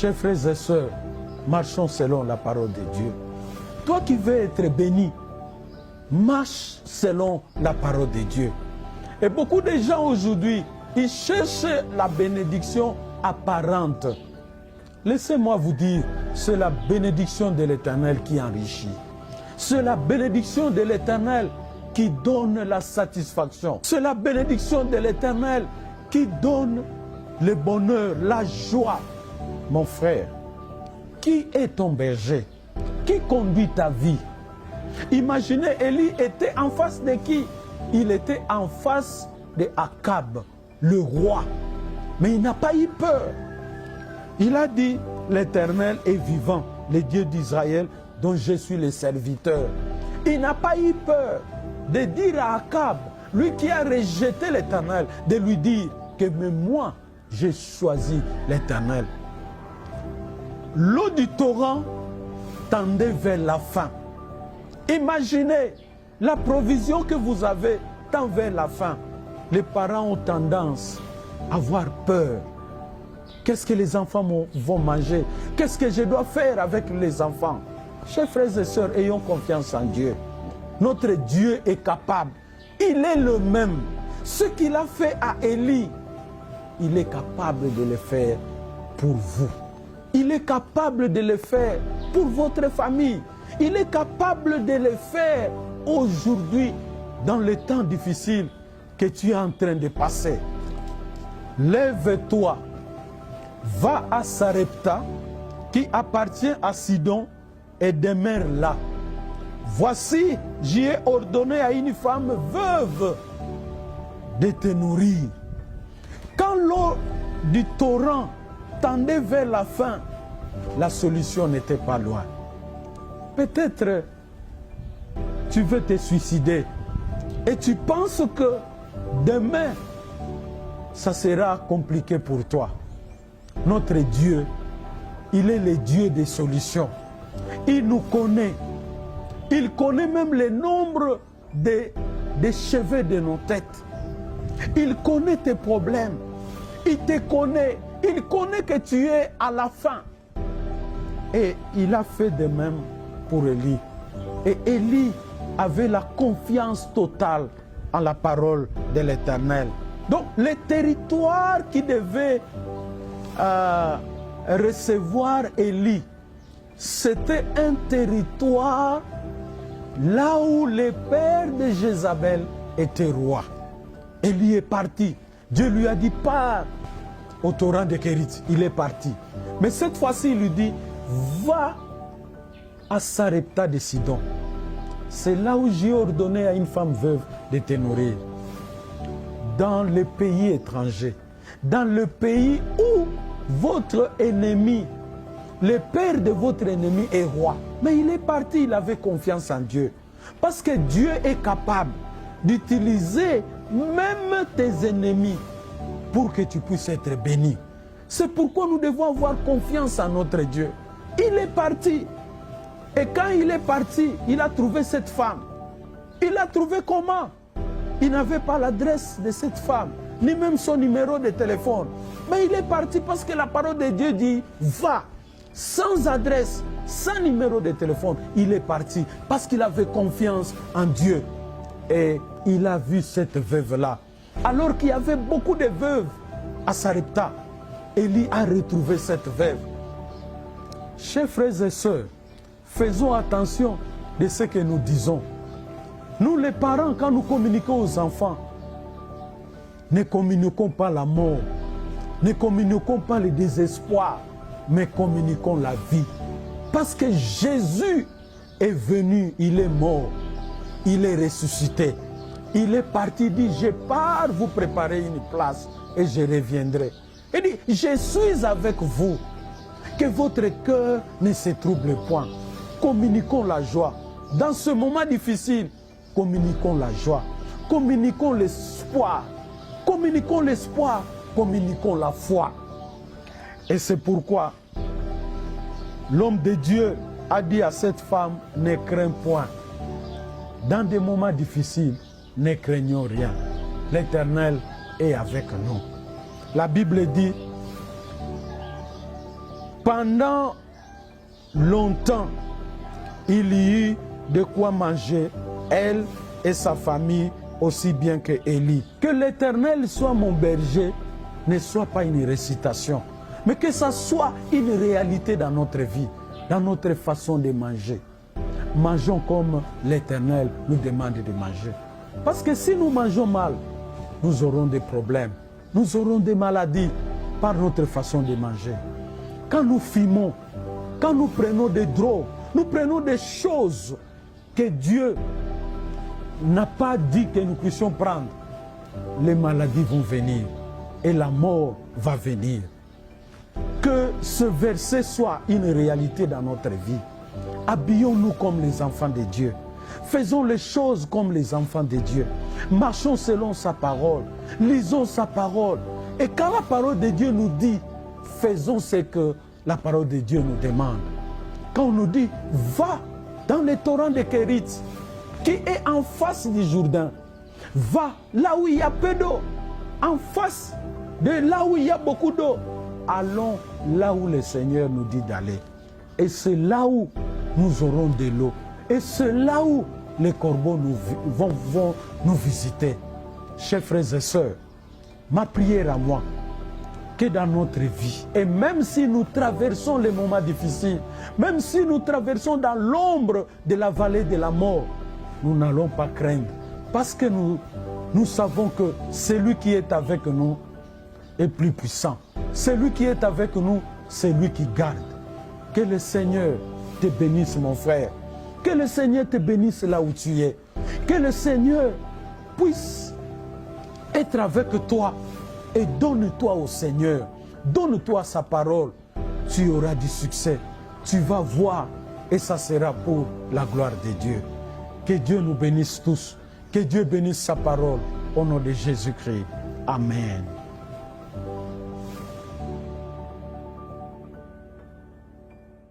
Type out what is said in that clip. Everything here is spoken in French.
Chers frères et sœurs, marchons selon la parole de Dieu. Toi qui veux être béni, marche selon la parole de Dieu. Et beaucoup de gens aujourd'hui, ils cherchent la bénédiction apparente. Laissez-moi vous dire, c'est la bénédiction de l'Éternel qui enrichit. C'est la bénédiction de l'Éternel qui donne la satisfaction. C'est la bénédiction de l'Éternel qui donne le bonheur, la joie. Mon frère, qui est ton berger? Qui conduit ta vie? Imaginez, Élie était en face de qui? Il était en face de Akab, le roi. Mais il n'a pas eu peur. Il a dit, l'Éternel est vivant, le Dieu d'Israël, dont je suis le serviteur. Il n'a pas eu peur de dire à Akab, lui qui a rejeté l'Éternel, de lui dire que même moi, j'ai choisi l'Éternel. L'eau du torrent tendait vers la fin. Imaginez la provision que vous avez tend vers la fin. Les parents ont tendance à avoir peur. Qu'est-ce que les enfants vont manger? Qu'est-ce que je dois faire avec les enfants? Chers frères et sœurs, ayons confiance en Dieu. Notre Dieu est capable. Il est le même. Ce qu'il a fait à Élie, il est capable de le faire pour vous. Il est capable de le faire pour votre famille. Il est capable de le faire aujourd'hui, dans les temps difficiles que tu es en train de passer. Lève-toi, va à Sarepta, qui appartient à Sidon, et demeure là. Voici, j'y ai ordonné à une femme veuve de te nourrir. Quand l'eau du torrent tendait vers la fin, la solution n'était pas loin. Peut-être tu veux te suicider et tu penses que demain, ça sera compliqué pour toi. Notre Dieu, il est le Dieu des solutions. Il nous connaît. Il connaît même le nombre des cheveux de nos têtes. Il connaît tes problèmes. Il te connaît. Il connaît que tu es à la fin. Et il a fait de même pour Élie. Et Élie avait la confiance totale en la parole de l'Éternel. Donc, le territoire qui devait recevoir Élie, c'était un territoire là où le père de Jézabel était roi. Élie est parti. Dieu lui a dit, pars au torrent de Kérit. Il est parti. Mais cette fois-ci, il lui dit, va à Sarepta de Sidon. C'est là où j'ai ordonné à une femme veuve de te nourrir. Dans le pays étranger, dans le pays où votre ennemi, le père de votre ennemi est roi. Mais il est parti, il avait confiance en Dieu. Parce que Dieu est capable d'utiliser même tes ennemis pour que tu puisses être béni. C'est pourquoi nous devons avoir confiance en notre Dieu. Il est parti. Et quand il est parti, il a trouvé cette femme. Il a trouvé comment? Il n'avait pas l'adresse de cette femme, ni même son numéro de téléphone. Mais il est parti parce que la parole de Dieu dit, va, sans adresse, sans numéro de téléphone. Il est parti parce qu'il avait confiance en Dieu. Et il a vu cette veuve-là. Alors qu'il y avait beaucoup de veuves à Sarepta, Élie a retrouvé cette veuve. Chers frères et sœurs, faisons attention de ce que nous disons. Nous les parents, quand nous communiquons aux enfants, ne communiquons pas la mort, ne communiquons pas le désespoir, mais communiquons la vie. Parce que Jésus est venu, il est mort, il est ressuscité. Il est parti, il dit, je pars vous préparer une place et je reviendrai. Il dit, je suis avec vous. Que votre cœur ne se trouble point. Communiquons la joie. Dans ce moment difficile, communiquons la joie. Communiquons l'espoir. Communiquons l'espoir. Communiquons la foi. Et c'est pourquoi l'homme de Dieu a dit à cette femme, ne crains point. Dans des moments difficiles, ne craignons rien. L'Éternel est avec nous. La Bible dit, Pendant longtemps, il y eut de quoi manger, elle et sa famille, aussi bien que Élie. Que l'Éternel soit mon berger ne soit pas une récitation, mais que ça soit une réalité dans notre vie, dans notre façon de manger. Mangeons comme l'Éternel nous demande de manger. Parce que si nous mangeons mal, nous aurons des problèmes, nous aurons des maladies par notre façon de manger. Quand nous fumons, quand nous prenons des drogues, nous prenons des choses que Dieu n'a pas dit que nous puissions prendre, les maladies vont venir et la mort va venir. Que ce verset soit une réalité dans notre vie. Habillons-nous comme les enfants de Dieu. Faisons les choses comme les enfants de Dieu. Marchons selon sa parole. Lisons sa parole. Et quand la parole de Dieu nous dit, faisons ce que la parole de Dieu nous demande. Quand on nous dit, va dans le torrent de Kérit, qui est en face du Jourdain. Va là où il y a peu d'eau. En face de là où il y a beaucoup d'eau. Allons là où le Seigneur nous dit d'aller. Et c'est là où nous aurons de l'eau. Et c'est là où les corbeaux vont nous visiter. Chers frères et sœurs, ma prière à moi, que dans notre vie, et même si nous traversons les moments difficiles, même si nous traversons dans l'ombre de la vallée de la mort, nous n'allons pas craindre. Parce que nous savons que celui qui est avec nous est plus puissant. Celui qui est avec nous, c'est lui qui garde. Que le Seigneur te bénisse, mon frère. Que le Seigneur te bénisse là où tu es. Que le Seigneur puisse être avec toi et donne-toi au Seigneur. Donne-toi sa parole. Tu auras du succès. Tu vas voir et ça sera pour la gloire de Dieu. Que Dieu nous bénisse tous. Que Dieu bénisse sa parole. Au nom de Jésus-Christ. Amen.